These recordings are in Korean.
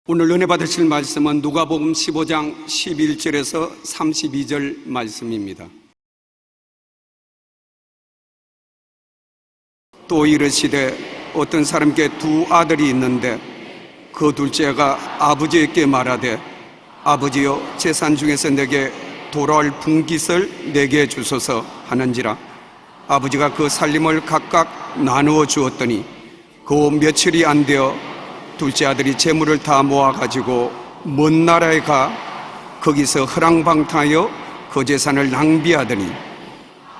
오늘 은혜 받으실 말씀은 누가복음 15장 11절에서 32절 말씀입니다. 또 이르시되 어떤 사람께 두 아들이 있는데 그 둘째가 아버지에게 말하되 아버지여 재산 중에서 내게 돌아올 분깃을 내게 주소서 하는지라 아버지가 그 살림을 각각 나누어 주었더니 그 며칠이 안 되어 둘째 아들이 재물을 다 모아가지고 먼 나라에 가 거기서 허랑방탕하여 그 재산을 낭비하더니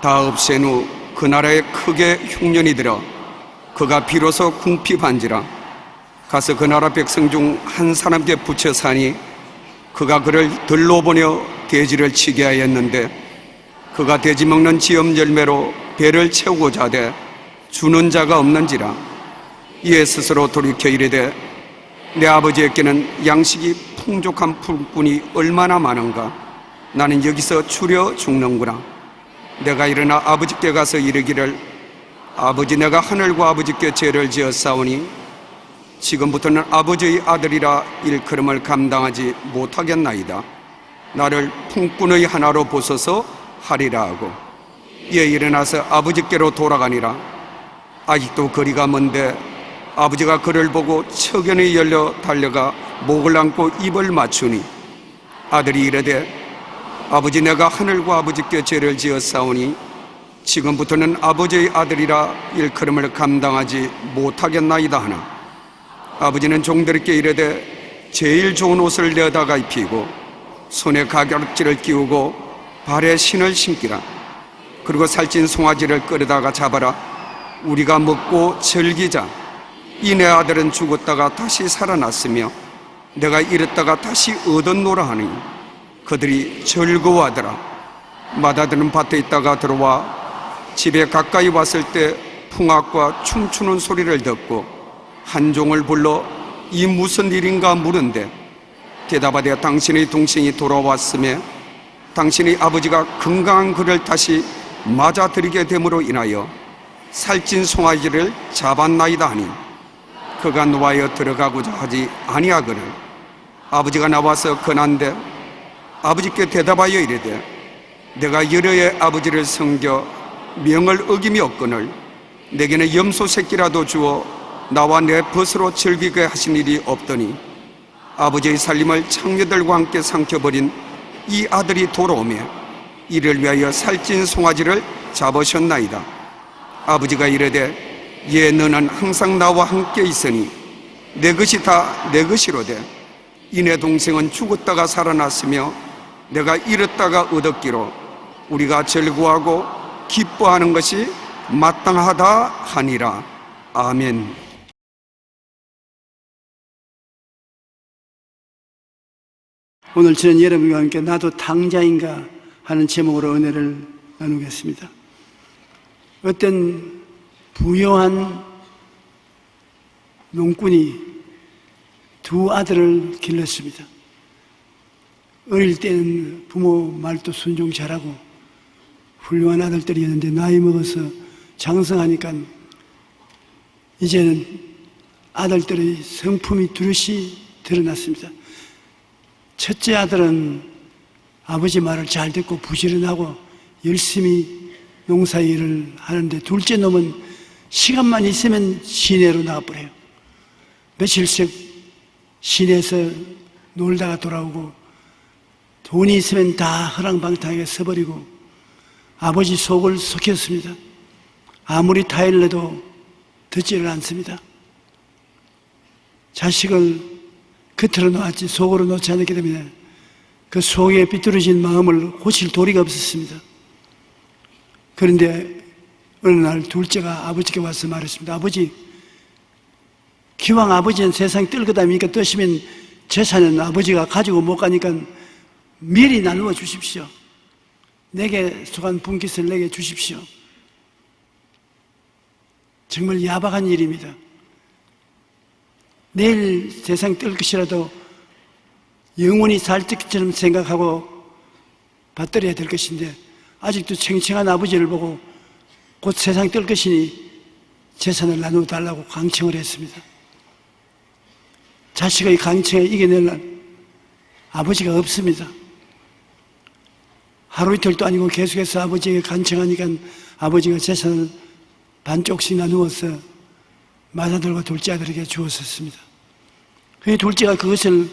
다 없앤 후 그 나라에 크게 흉년이 들어 그가 비로소 궁핍한지라 가서 그 나라 백성 중 한 사람께 붙여 사니 그가 그를 들로 보내어 돼지를 치게 하였는데 그가 돼지 먹는 지엄 열매로 배를 채우고자 하되 주는 자가 없는지라 이에 스스로 돌이켜 이르되 내 아버지에게는 양식이 풍족한 풀뿐이 얼마나 많은가 나는 여기서 추려 죽는구나. 내가 일어나 아버지께 가서 이르기를 아버지 내가 하늘과 아버지께 죄를 지었사오니 지금부터는 아버지의 아들이라 일컬음을 감당하지 못하겠나이다. 나를 품꾼의 하나로 보소서 하리라 하고 이에 일어나서 아버지께로 돌아가니라. 아직도 거리가 먼데 아버지가 그를 보고 척연이 열려 달려가 목을 안고 입을 맞추니 아들이 이르되 아버지 내가 하늘과 아버지께 죄를 지었사오니 지금부터는 아버지의 아들이라 일컬음을 감당하지 못하겠나이다 하나 아버지는 종들에게 이르되 제일 좋은 옷을 내다가 입히고 손에 가격지를 끼우고 발에 신을 신기라. 그리고 살찐 송아지를 끌어다가 잡아라. 우리가 먹고 즐기자. 이 내 아들은 죽었다가 다시 살아났으며 내가 잃었다가 다시 얻었노라 하니 그들이 즐거워하더라. 맏아들은 밭에 있다가 들어와 집에 가까이 왔을 때 풍악과 춤추는 소리를 듣고 한 종을 불러 이 무슨 일인가 물은데 대답하되 당신의 동생이 돌아왔으며 당신의 아버지가 건강한 그를 다시 맞아들이게 됨으로 인하여 살찐 송아지를 잡았나이다 하니 그가 노하여 들어가고자 하지 아니하거늘 아버지가 나와서 권한대 아버지께 대답하여 이르되 내가 여러의 아버지를 섬겨 명을 어김이 없거늘 내게는 염소 새끼라도 주어 나와 내 벗으로 즐기게 하신 일이 없더니 아버지의 살림을 창녀들과 함께 삼켜버린 이 아들이 돌아오며 이를 위하여 살찐 송아지를 잡으셨나이다. 아버지가 이르되 예 너는 항상 나와 함께 있으니 내 것이 다 내 것이로되 이내 동생은 죽었다가 살아났으며 내가 잃었다가 얻었기로 우리가 즐거워하고 기뻐하는 것이 마땅하다 하니라. 아멘. 오늘 저는 여러분과 함께 나도 탕자인가 하는 제목으로 은혜를 나누겠습니다. 어떤 부유한 농꾼이 두 아들을 길렀습니다. 어릴 때는 부모 말도 순종 잘하고 훌륭한 아들들이었는데 나이 먹어서 장성하니까 이제는 아들들의 성품이 두루시 드러났습니다. 첫째 아들은 아버지 말을 잘 듣고 부지런하고 열심히 농사일을 하는데 둘째 놈은 시간만 있으면 시내로 나가버려요. 며칠씩 시내에서 놀다가 돌아오고 돈이 있으면 다 허랑방탕하게 써버리고 아버지 속을 속였습니다. 아무리 타일을 해도 듣지를 않습니다. 자식을 겉으로 놓았지 속으로 놓지 않았기 때문에 그 속에 삐뚤어진 마음을 고칠 도리가 없었습니다. 그런데 어느 날 둘째가 아버지께 와서 말했습니다. 아버지, 기왕 아버지는 세상 뜰 것 아닙니까? 뜨시면 재산은 아버지가 가지고 못 가니까 미리 나누어 주십시오. 내게 속한 분깃을 내게 주십시오. 정말 야박한 일입니다. 내일 세상 뜰 것이라도 영원히 살 것처럼 생각하고 받들어야 될 것인데 아직도 챙챙한 아버지를 보고 곧 세상 뜰 것이니 재산을 나누어 달라고 강청을 했습니다. 자식의 강청에 이겨낼 아버지가 없습니다. 하루 이틀도 아니고 계속해서 아버지에게 간청하니까 아버지가 재산을 반쪽씩 나누어서 맏아들과 둘째 아들에게 주었었습니다. 그 둘째가 그것을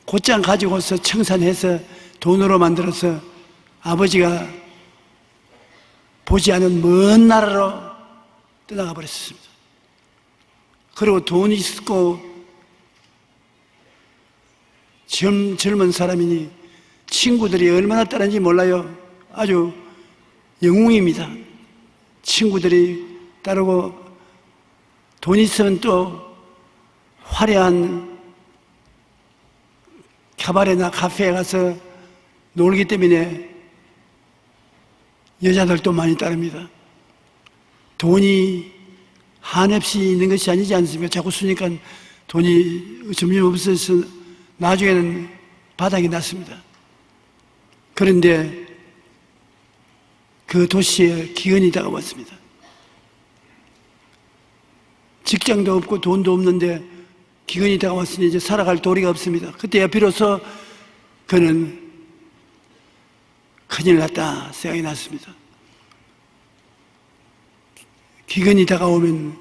곧장 가지고서 청산해서 돈으로 만들어서 아버지가 보지 않은 먼 나라로 떠나가 버렸습니다. 그리고 돈이 있고 젊은 사람이니 친구들이 얼마나 따른지 몰라요. 아주 영웅입니다. 친구들이 따르고 돈 있으면 또 화려한 카바레나 카페에 가서 놀기 때문에 여자들도 많이 따릅니다. 돈이 한없이 있는 것이 아니지 않습니까? 자꾸 쓰니까 돈이 점점 없어서 나중에는 바닥이 났습니다. 그런데 그 도시에 기근이 다가왔습니다. 직장도 없고 돈도 없는데 기근이 다가왔으니 이제 살아갈 도리가 없습니다. 그때야 비로소 그는 큰일 났다 생각이 났습니다. 기근이 다가오면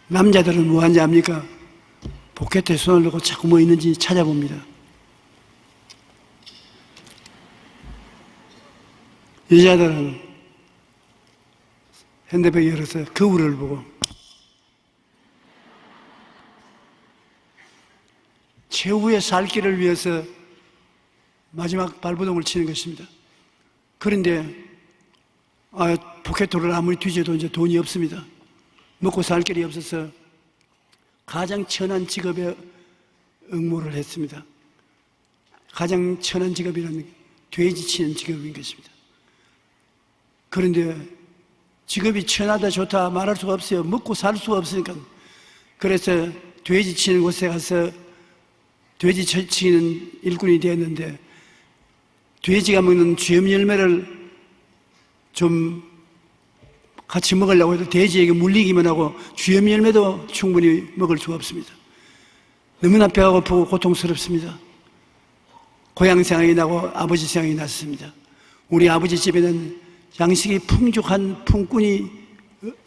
남자들은 뭐 하는지 압니까? 포켓에 손을 넣고 자꾸 뭐 있는지 찾아봅니다. 여자들은 핸드백 열어서 거울을 보고 최후의 살 길을 위해서 마지막 발버둥을 치는 것입니다. 그런데 포켓도를 아무리 뒤져도 이제 돈이 없습니다. 먹고 살 길이 없어서 가장 천한 직업에 응모를 했습니다. 가장 천한 직업이라는 돼지 치는 직업인 것입니다. 그런데 직업이 천하다 좋다 말할 수가 없어요. 먹고 살 수가 없으니까. 그래서 돼지 치는 곳에 가서 돼지 치는 일꾼이 되었는데 돼지가 먹는 쥐염 열매를 좀 같이 먹으려고 해도 돼지에게 물리기만 하고 쥐염 열매도 충분히 먹을 수가 없습니다. 너무나 배가 고프고 고통스럽습니다. 고향 생각이 나고 아버지 생각이 났습니다. 우리 아버지 집에는 양식이 풍족한 품꾼이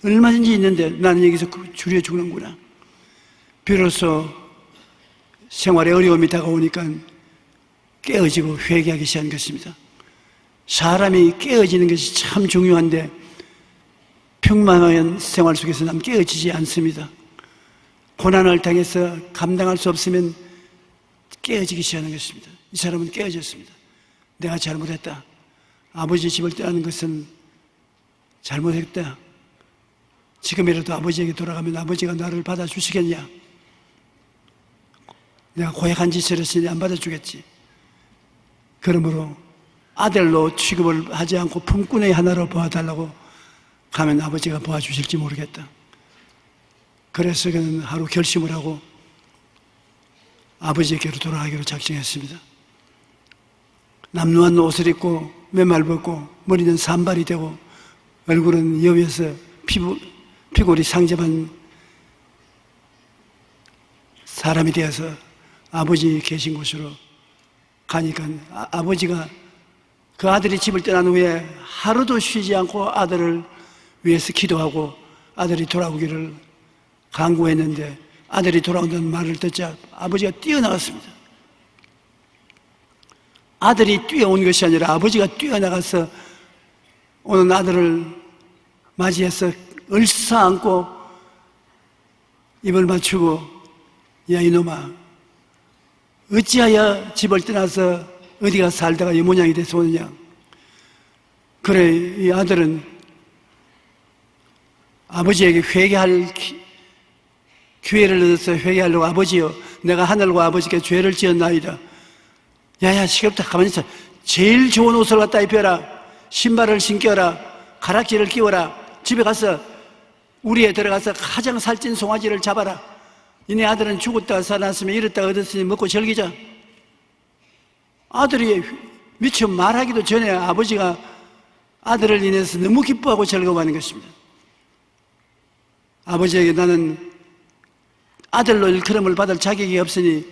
얼마든지 있는데 나는 여기서 줄여 죽는구나. 비로소 생활에 어려움이 다가오니까 깨어지고 회개하기 시작한 것입니다. 사람이 깨어지는 것이 참 중요한데 평범한 생활 속에서 남 깨어지지 않습니다. 고난을 당해서 감당할 수 없으면 깨어지기 시작하는 것입니다. 이 사람은 깨어졌습니다. 내가 잘못했다. 아버지 집을 떠나는 것은 잘못했다. 지금이라도 아버지에게 돌아가면 아버지가 나를 받아주시겠냐? 내가 고약한 짓을 했으니 안 받아주겠지. 그러므로 아들로 취급을 하지 않고 품꾼의 하나로 보아달라고 가면 아버지가 보아주실지 모르겠다. 그래서 그는 하루 결심을 하고 아버지에게로 돌아가기로 작정했습니다. 남루한 옷을 입고 맨발 벗고 머리는 산발이 되고 얼굴은 여위에서 피골이 상접한 사람이 되어서 아버지 계신 곳으로 가니까 아버지가 그 아들이 집을 떠난 후에 하루도 쉬지 않고 아들을 위해서 기도하고 아들이 돌아오기를 간구했는데 아들이 돌아온다는 말을 듣자 아버지가 뛰어나갔습니다. 아들이 뛰어온 것이 아니라 아버지가 뛰어나가서 오는 아들을 맞이해서 얼싸안고 입을 맞추고 야 이놈아 어찌하여 집을 떠나서 어디가 살다가 이 모양이 돼서 오느냐. 그래 이 아들은 아버지에게 회개할 기회를 얻어서 회개하려고 아버지여 내가 하늘과 아버지께 죄를 지었나이다. 야야 시끄럽다 가만히 있어. 제일 좋은 옷을 갖다 입혀라. 신발을 신겨라. 가락지를 끼워라. 집에 가서 우리에 들어가서 가장 살찐 송아지를 잡아라. 이네 아들은 죽었다 살아났으면 이랬다 얻었으니 먹고 즐기자. 아들이 미처 말하기도 전에 아버지가 아들을 인해서 너무 기뻐하고 즐거워하는 것입니다. 아버지에게 나는 아들로 일컬음을 받을 자격이 없으니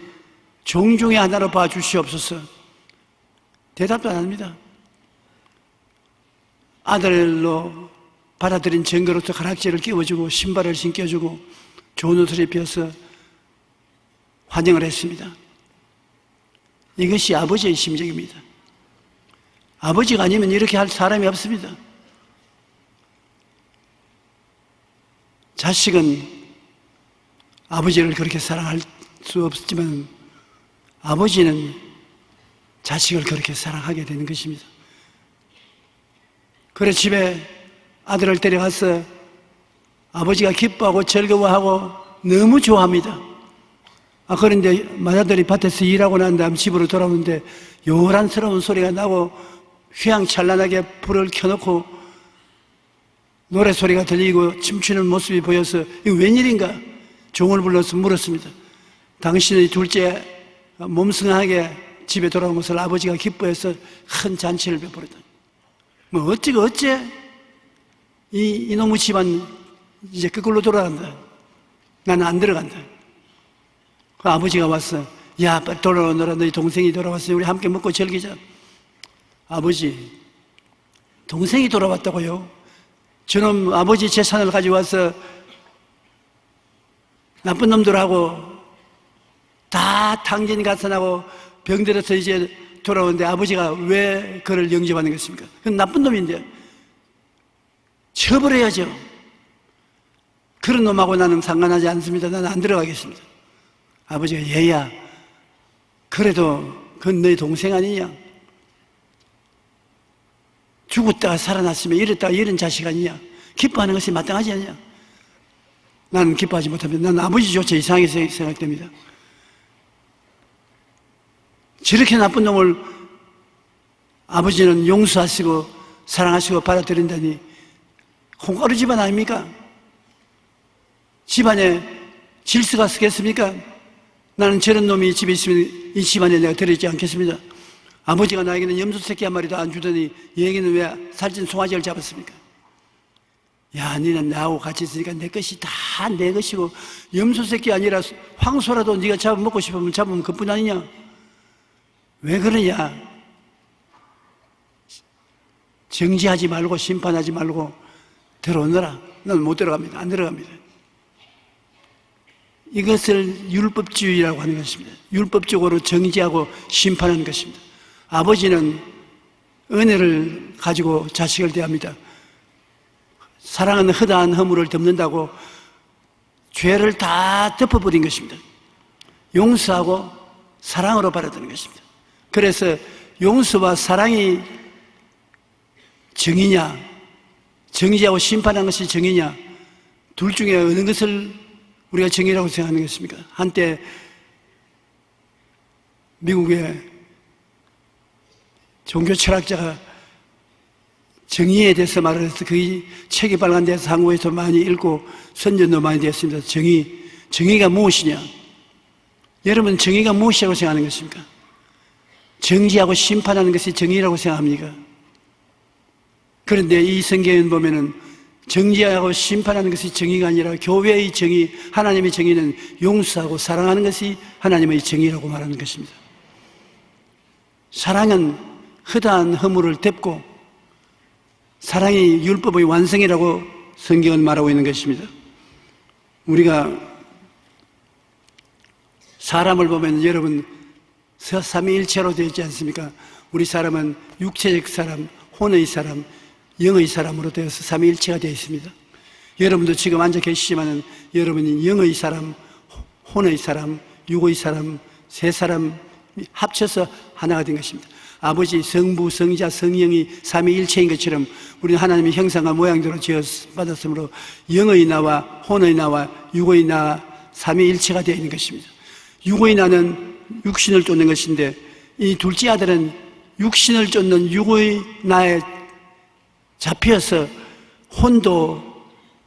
종 중에 하나로 봐주시옵소서. 대답도 안 합니다. 아들로 받아들인 증거로서 가락지를 끼워주고 신발을 신겨주고 좋은 옷을 입혀서 환영을 했습니다. 이것이 아버지의 심정입니다. 아버지가 아니면 이렇게 할 사람이 없습니다. 자식은 아버지를 그렇게 사랑할 수 없지만 아버지는 자식을 그렇게 사랑하게 되는 것입니다. 그래 집에 아들을 데려가서 아버지가 기뻐하고 즐거워하고 너무 좋아합니다. 그런데 맏아들이 밭에서 일하고 난 다음 집으로 돌아오는데 요란스러운 소리가 나고 휘황찬란하게 불을 켜놓고 노래소리가 들리고 춤추는 모습이 보여서 이거 웬일인가? 종을 불러서 물었습니다. 당신의 둘째 몸승하게 집에 돌아온 것을 아버지가 기뻐해서 큰 잔치를 베풀었다. 뭐 어째 이놈의 집안 이제 그걸로 돌아간다. 나는 안 들어간다. 그 아버지가 왔어. 야, 빨리 돌아오너라. 너희 동생이 돌아왔으니 우리 함께 먹고 즐기자. 아버지, 동생이 돌아왔다고요? 저놈 아버지 재산을 가져와서 나쁜 놈들하고 다 탕진 가산하고 병들어서 이제 돌아오는데 아버지가 왜 그를 영접하는 것입니까? 그건 나쁜 놈인데 처벌해야죠. 그런 놈하고 나는 상관하지 않습니다. 나는 안 들어가겠습니다. 아버지가 얘야, 그래도 그건 너희 동생 아니냐? 죽었다가 살아났으면 이랬다가 이런 자식 아니냐? 기뻐하는 것이 마땅하지 않냐? 나는 기뻐하지 못합니다. 나는 아버지조차 이상하게 생각됩니다. 저렇게 나쁜 놈을 아버지는 용서하시고 사랑하시고 받아들인다니 콩가루 집안 아닙니까? 집안에 질서가 쓰겠습니까? 나는 저런 놈이 집에 있으면 이 집안에 내가 들어있지 않겠습니다. 아버지가 나에게는 염소 새끼 한 마리도 안 주더니 얘에게는 왜 살찐 송아지를 잡았습니까? 야, 너는 나하고 같이 있으니까 내 것이 다 내 것이고 염소 새끼 아니라 황소라도 네가 잡아먹고 싶으면 잡으면 그뿐 아니냐? 왜 그러냐? 정지하지 말고 심판하지 말고 들어오너라. 나는 못 들어갑니다. 안 들어갑니다. 이것을 율법주의라고 하는 것입니다. 율법적으로 정지하고 심판하는 것입니다. 아버지는 은혜를 가지고 자식을 대합니다. 사랑은 허다한 허물을 덮는다고 죄를 다 덮어버린 것입니다. 용서하고 사랑으로 받아들이는 것입니다. 그래서 용서와 사랑이 정의냐, 정지하고 심판하는 것이 정의냐, 둘 중에 어느 것을 우리가 정의라고 생각하는 것입니까? 한때 미국의 종교 철학자가 정의에 대해서 말을 해서 그 책이 발간돼서 한국에서 많이 읽고 선전도 많이 되었습니다. 정의가 무엇이냐? 여러분, 정의가 무엇이라고 생각하는 것입니까? 정지하고 심판하는 것이 정의라고 생각합니까? 그런데 이 성경에 보면은 정지하고 심판하는 것이 정의가 아니라 교회의 정의, 하나님의 정의는 용서하고 사랑하는 것이 하나님의 정의라고 말하는 것입니다. 사랑은 허다한 허물을 덮고 사랑이 율법의 완성이라고 성경은 말하고 있는 것입니다. 우리가 사람을 보면 여러분 삼위일체로 되어 있지 않습니까? 우리 사람은 육체적 사람, 혼의 사람, 영의 사람으로 되어서 삼위일체가 되어 있습니다. 여러분도 지금 앉아 계시지만 여러분이 영의 사람, 혼의 사람, 육의 사람, 세 사람이 합쳐서 하나가 된 것입니다. 아버지, 성부, 성자, 성령이 삼위일체인 것처럼 우리는 하나님의 형상과 모양대로 지어받았으므로 영의 나와 혼의 나와 육의 나 삼위일체가 되어 있는 것입니다. 육의 나는 육신을 쫓는 것인데 이 둘째 아들은 육신을 쫓는 육의 나에 잡혀서 혼도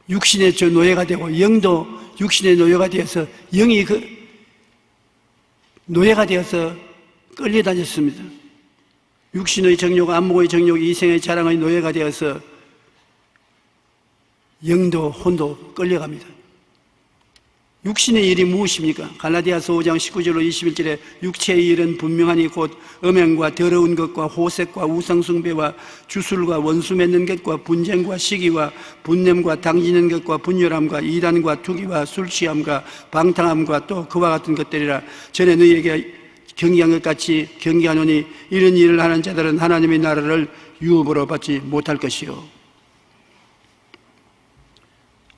육신의 노예가 되고 영도 육신의 노예가 되어서 영이 그 노예가 되어서 끌려다녔습니다. 육신의 정욕, 안목의 정욕, 이생의 자랑의 노예가 되어서 영도 혼도 끌려갑니다. 육신의 일이 무엇입니까? 갈라디아서 5장 19절로 21절에 육체의 일은 분명하니 곧 음행과 더러운 것과 호색과 우상숭배와 주술과 원수 맺는 것과 분쟁과 시기와 분냄과 당지는 것과 분열함과 이단과 투기와 술취함과 방탕함과 또 그와 같은 것들이라. 전에 너희에게 경계한 것 같이 경계하노니 이런 일을 하는 자들은 하나님의 나라를 유업으로 받지 못할 것이요.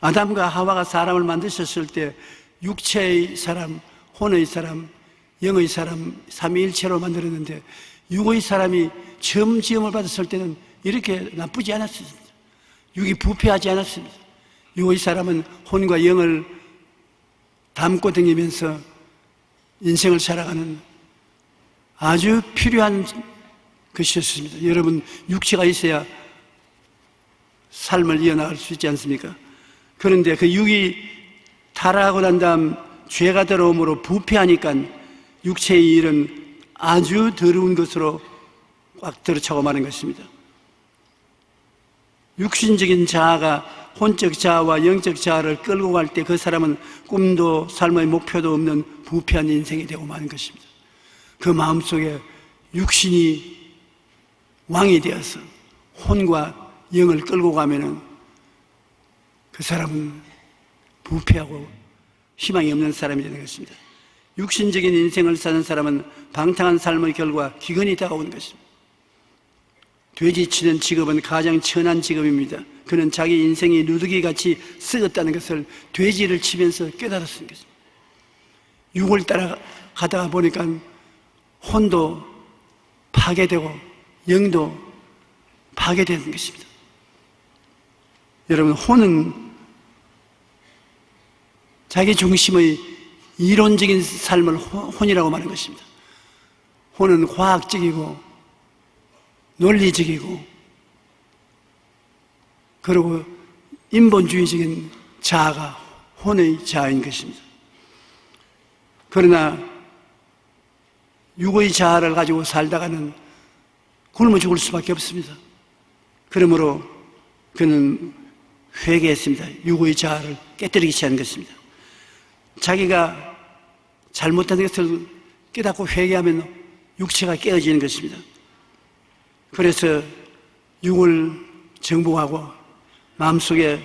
아담과 하와가 사람을 만드셨을 때 육체의 사람, 혼의 사람, 영의 사람, 삼위일체로 만들었는데 육의 사람이 처음 지음을 받았을 때는 이렇게 나쁘지 않았습니다. 육이 부패하지 않았습니다. 육의 사람은 혼과 영을 담고 다니면서 인생을 살아가는 아주 필요한 것이었습니다. 여러분, 육체가 있어야 삶을 이어나갈 수 있지 않습니까? 그런데 그 육이 타락하고 난 다음 죄가 들어옴으로 부패하니까 육체의 일은 아주 더러운 것으로 꽉 들어차고 마는 것입니다. 육신적인 자아가 혼적 자아와 영적 자아를 끌고 갈 때 그 사람은 꿈도 삶의 목표도 없는 부패한 인생이 되고 마는 것입니다. 그 마음속에 육신이 왕이 되어서 혼과 영을 끌고 가면은 그 사람은 부패하고 희망이 없는 사람이 되는 것입니다. 육신적인 인생을 사는 사람은 방탕한 삶의 결과 기근이 다가오는 것입니다. 돼지치는 직업은 가장 천한 직업입니다. 그는 자기 인생이 누더기같이 썩었다는 것을 돼지를 치면서 깨달았던 것입니다. 육을 따라가다가 보니까 혼도 파괴되고 영도 파괴되는 것입니다. 여러분, 혼은 자기 중심의 이론적인 삶을 혼이라고 말하는 것입니다. 혼은 과학적이고 논리적이고 그리고 인본주의적인 자아가 혼의 자아인 것입니다. 그러나 육의 자아를 가지고 살다가는 굶어 죽을 수밖에 없습니다. 그러므로 그는 회개했습니다. 육의 자아를 깨뜨리기 시작한 것입니다. 자기가 잘못한 것을 깨닫고 회개하면 육체가 깨어지는 것입니다. 그래서 육을 정복하고 마음속에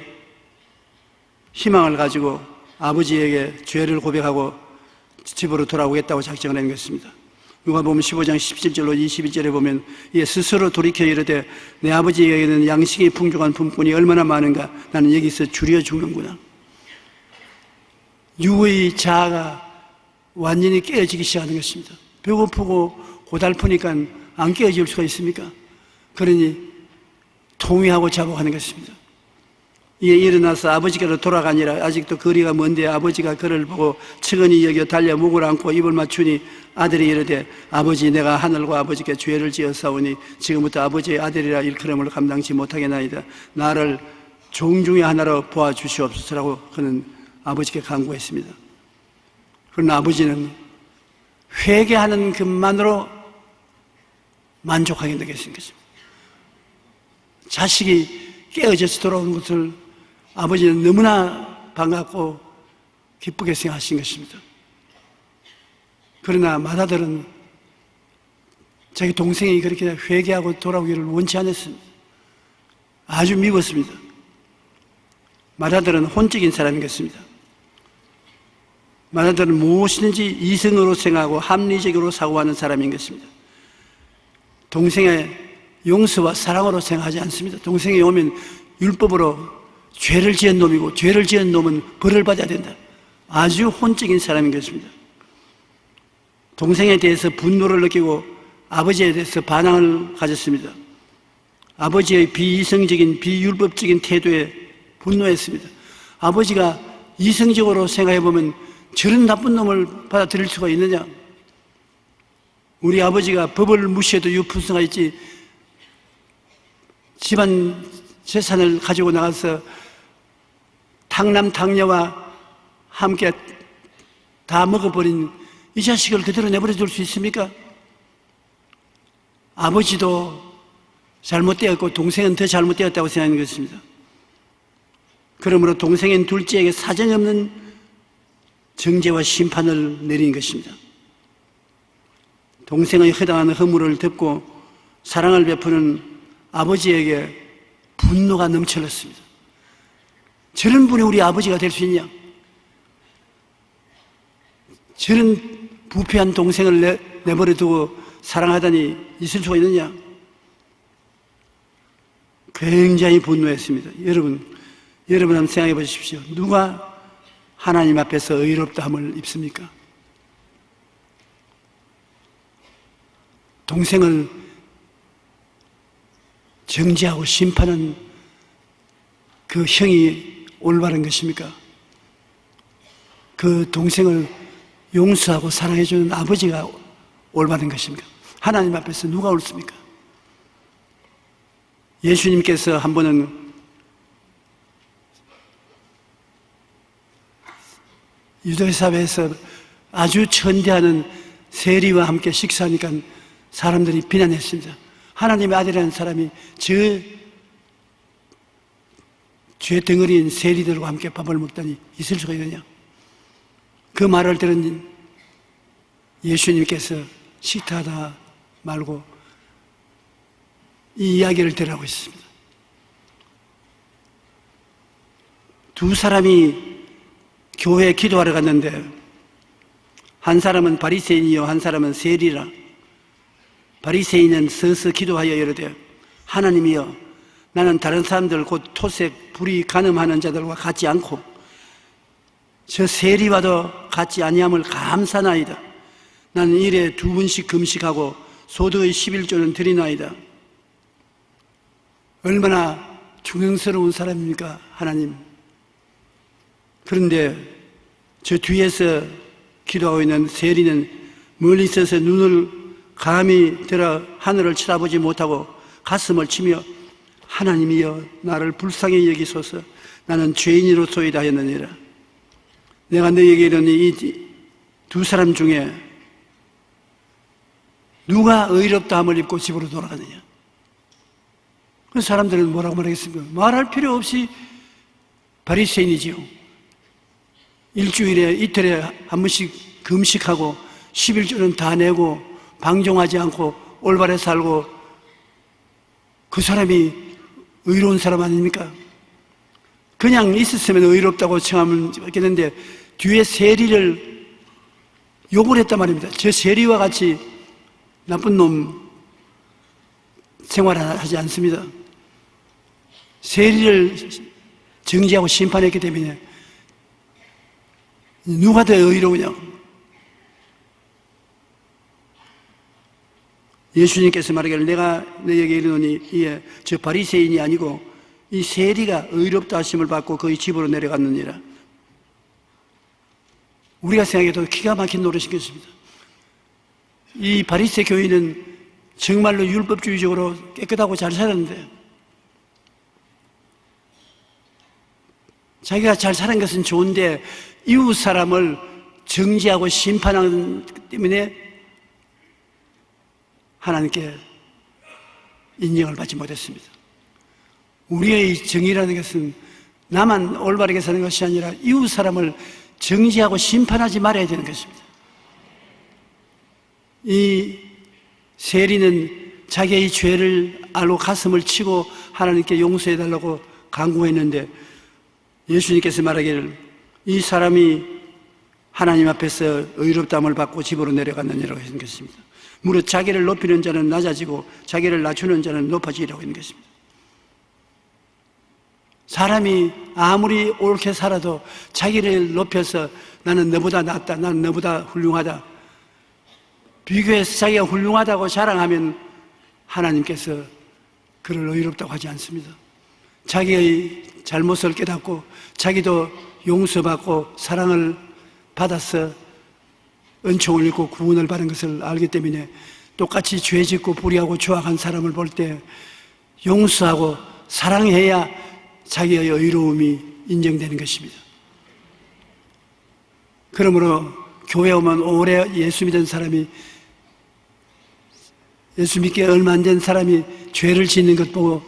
희망을 가지고 아버지에게 죄를 고백하고 집으로 돌아오겠다고 작정을 한 것입니다. 누가복음 15장 17절로 21절에 보면 이에 스스로 돌이켜 이르되 내 아버지에게는 양식이 풍족한 품꾼이 얼마나 많은가, 나는 여기서 줄여 죽는구나. 육의 자아가 완전히 깨어지기 시작하는 것입니다. 배고프고 고달프니까 안 깨어질 수가 있습니까? 그러니 통회하고 자복하는 것입니다. 이에 일어나서 아버지께로 돌아가니라. 아직도 거리가 먼데 아버지가 그를 보고 측은히 여겨 달려 목을 안고 입을 맞추니 아들이 이르되 아버지, 내가 하늘과 아버지께 죄를 지었사오니 지금부터 아버지의 아들이라 일컬음을 감당치 못하겠나이다. 나를 종 중에 하나로 보아 주시옵소서라고 그는 아버지께 간구했습니다. 그러나 아버지는 회개하는 것만으로 만족하게 되겠습니다. 자식이 깨어져서 돌아오는 것을 아버지는 너무나 반갑고 기쁘게 생각하신 것입니다. 그러나 맏아들은 자기 동생이 그렇게 회개하고 돌아오기를 원치 않았습니다. 아주 미웠습니다. 맏아들은 혼적인 사람인 것입니다. 맏아들은 무엇이든지 이성으로 생각하고 합리적으로 사고하는 사람인 것입니다. 동생의 용서와 사랑으로 생각하지 않습니다. 동생이 오면 율법으로 죄를 지은 놈이고 죄를 지은 놈은 벌을 받아야 된다. 아주 혼적인 사람인 것입니다. 동생에 대해서 분노를 느끼고 아버지에 대해서 반항을 가졌습니다. 아버지의 비이성적인 비율법적인 태도에 분노했습니다. 아버지가 이성적으로 생각해보면 저런 나쁜 놈을 받아들일 수가 있느냐? 우리 아버지가 법을 무시해도 유품성가 있지 집안 재산을 가지고 나가서 탕남 탕녀와 함께 다 먹어버린 이 자식을 그대로 내버려 둘 수 있습니까? 아버지도 잘못되었고 동생은 더 잘못되었다고 생각하는 것입니다. 그러므로 동생인 둘째에게 사정없는 정죄와 심판을 내린 것입니다. 동생의 허당한 허물을 덮고 사랑을 베푸는 아버지에게 분노가 넘쳐났습니다. 저런 분이 우리 아버지가 될 수 있냐? 저런 부패한 동생을 내버려 두고 사랑하다니 있을 수가 있느냐? 굉장히 분노했습니다. 여러분 한번 생각해 보십시오. 누가 하나님 앞에서 의롭다함을 입습니까? 동생을 정죄하고 심판한 그 형이 올바른 것입니까? 그 동생을 용서하고 사랑해주는 아버지가 올바른 것입니까? 하나님 앞에서 누가 옳습니까? 예수님께서 한 번은 유대 사회에서 아주 천대하는 세리와 함께 식사하니까 사람들이 비난했습니다. 하나님의 아들이라는 사람이 죄 덩어리인 세리들과 함께 밥을 먹다니 있을 수가 있느냐? 그 말을 들은 예수님께서 식사하다 말고 이 이야기를 들으라고 했습니다. 두 사람이 교회에 기도하러 갔는데 한 사람은 바리새인이요 한 사람은 세리라. 바리새인은 서서 기도하여 이르되 하나님이여 나는 다른 사람들 곧 토색, 불의, 간음하는 자들과 같지 않고 저 세리와도 같지 아니함을 감사나이다. 나는 일에 2번씩 금식하고 소득의 11조는 드리나이다. 얼마나 중형스러운 사람입니까 하나님. 그런데 저 뒤에서 기도하고 있는 세리는 멀리 있어서 눈을 감히 들어 하늘을 쳐다보지 못하고 가슴을 치며 하나님이여 나를 불쌍히 여기소서 나는 죄인으로소이다 했느니라. 내가 너에게 이르니 이 두 사람 중에 누가 의롭다함을 입고 집으로 돌아가느냐? 그 사람들은 뭐라고 말하겠습니까? 말할 필요 없이 바리새인이지요. 일주일에 이틀에 한 번씩 금식하고 11조는 다 내고 방종하지 않고 올바르게 살고 그 사람이 의로운 사람 아닙니까? 그냥 있었으면 의롭다고 칭하면 좋겠는데 뒤에 세리를 욕을 했단 말입니다. 저 세리와 같이 나쁜 놈 생활하지 않습니다. 세리를 정죄하고 심판했기 때문에 누가 더 의로우냐? 예수님께서 말하기를 내가 너에게 이르노니 이에 저 바리새인이 아니고 이 세리가 의롭다 하심을 받고 그의 집으로 내려갔느니라. 우리가 생각해도 기가 막힌 노릇인 것입니다. 이 바리새 교인은 정말로 율법주의적으로 깨끗하고 잘 살았는데 자기가 잘 사는 것은 좋은데 이웃 사람을 정죄하고 심판하기 때문에 하나님께 인정을 받지 못했습니다. 우리의 정의라는 것은 나만 올바르게 사는 것이 아니라 이웃 사람을 정죄하고 심판하지 말아야 되는 것입니다. 이 세리는 자기의 죄를 알고 가슴을 치고 하나님께 용서해달라고 간구했는데 예수님께서 말하기를 이 사람이 하나님 앞에서 의롭다함을 받고 집으로 내려갔느니라고 했는 것입니다. 무릇 자기를 높이는 자는 낮아지고 자기를 낮추는 자는 높아지리라고 했는 것입니다. 사람이 아무리 옳게 살아도 자기를 높여서 나는 너보다 낫다, 나는 너보다 훌륭하다, 비교해서 자기가 훌륭하다고 자랑하면 하나님께서 그를 의롭다고 하지 않습니다. 자기의 잘못을 깨닫고 자기도 용서받고 사랑을 받아서 은총을 입고 구원을 받은 것을 알기 때문에 똑같이 죄짓고 불의하고 추악한 사람을 볼 때 용서하고 사랑해야 자기의 의로움이 인정되는 것입니다. 그러므로 교회 오면 오래 예수 믿은 사람이, 예수 믿기 얼마 안 된 사람이 죄를 짓는 것 보고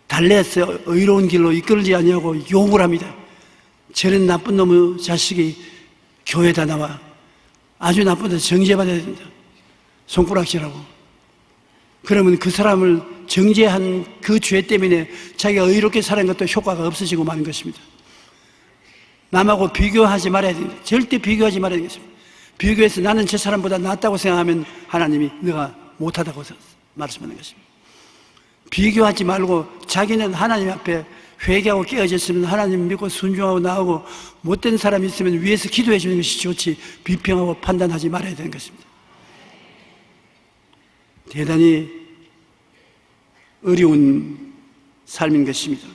달래서 의로운 길로 이끌지 아니하고 욕을 합니다. 저런 나쁜 놈의 자식이 교회에다 나와 아주 나쁘다 정죄받아야 된다. 손가락질하고. 그러면 그 사람을 정죄한 그 죄 때문에 자기가 의롭게 사는 것도 효과가 없어지고 마는 것입니다. 남하고 비교하지 말아야 됩니다. 절대 비교하지 말아야 되겠습니다. 비교해서 나는 저 사람보다 낫다고 생각하면 하나님이 너가 못하다고 말씀하는 것입니다. 비교하지 말고 자기는 하나님 앞에 회개하고 깨어졌으면 하나님 믿고 순종하고 나오고 못된 사람이 있으면 위에서 기도해 주는 것이 좋지 비평하고 판단하지 말아야 되는 것입니다. 대단히 어려운 삶인 것입니다.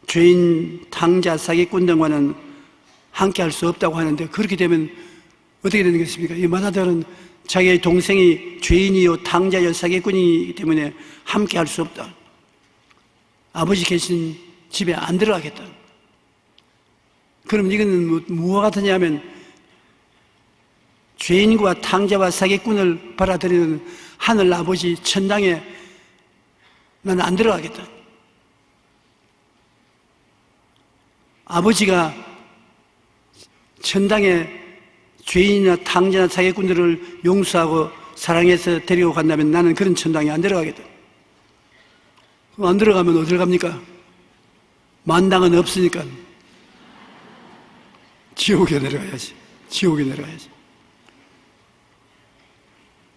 죄인, 탕자, 사기꾼 등과는 함께 할 수 없다고 하는데 그렇게 되면 어떻게 되는 것입니까? 이 마다들은 자기의 동생이 죄인이요 탕자요 사기꾼이기 때문에 함께 할 수 없다. 아버지 계신 집에 안 들어가겠다. 그럼 이거는 무엇과 같으냐면 죄인과 탕자와 사기꾼을 받아들이는 하늘 아버지 천당에 나는 안 들어가겠다. 아버지가 천당에 죄인이나 탕자나 사기꾼들을 용서하고 사랑해서 데리고 간다면 나는 그런 천당에 안 들어가겠다. 안 들어가면 어딜 갑니까? 만당은 없으니까 지옥에 내려가야지. 지옥에 내려가야지.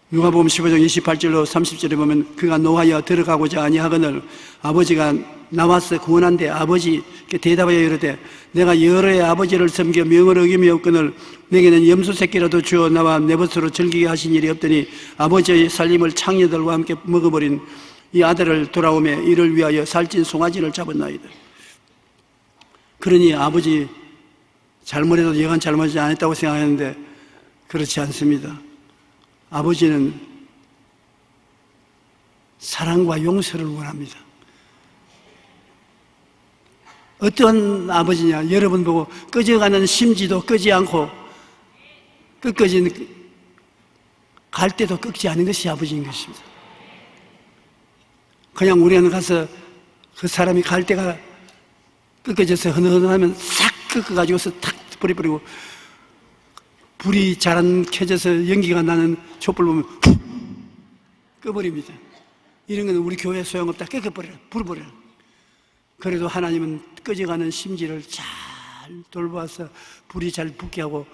누가복음 15장 28절로 30절에 보면 그가 노하여 들어가고자 아니하거늘 아버지가 나와서 구원한데 아버지께 대답하여 이르되 내가 여러의 아버지를 섬겨 명을 어김이 없거늘 내게는 염소 새끼라도 주어 나와 내 벗으로 즐기게 하신 일이 없더니 아버지의 살림을 창녀들과 함께 먹어버린 이 아들을 돌아오매 이를 위하여 살찐 송아지를 잡았나이다. 그러니 아버지 잘못해도 여간 잘못하지 않았다고 생각했는데 그렇지 않습니다. 아버지는 사랑과 용서를 원합니다. 어떤 아버지냐? 여러분 보고 꺼져가는 심지도 끄지 않고 끝까지 갈 때도 끄지 않은 것이 아버지인 것입니다. 그냥 우리는 가서 그 사람이 갈 때가 끄꺼져서 흐느흐느하면 싹 끄꺼가지고서 탁 불이 뿌리고 불이 잘 안 켜져서 연기가 나는 촛불 보면 훅 꺼버립니다. 이런 건 우리 교회에 소용없다. 끄꺼버려라. 불을 버려라. 그래도 하나님은 꺼져가는 심지를 잘 돌보아서 불이 잘 붙게 하고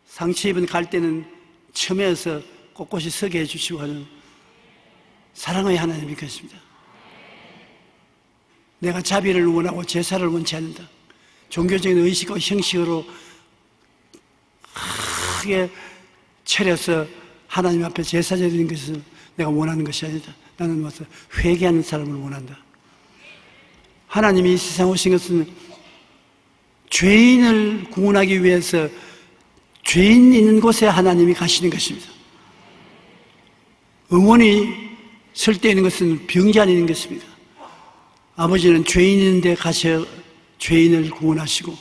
상처 입은 갈 때는 첨예해서 꼿꼿이 서게 해주시고 하는 사랑의 하나님이 것입니다. 내가 자비를 원하고 제사를 원치 않는다. 종교적인 의식과 형식으로 크게 차려서 하나님 앞에 제사 드리는 것은 내가 원하는 것이 아니다. 나는 와서 회개하는 사람을 원한다. 하나님이 이 세상 오신 것은 죄인을 구원하기 위해서 죄인 있는 곳에 하나님이 가시는 것입니다. 의원이 설대 있는 것은 병자 있는 것입니다. 아버지는 죄인 있는 데 가셔 죄인을 구원하시고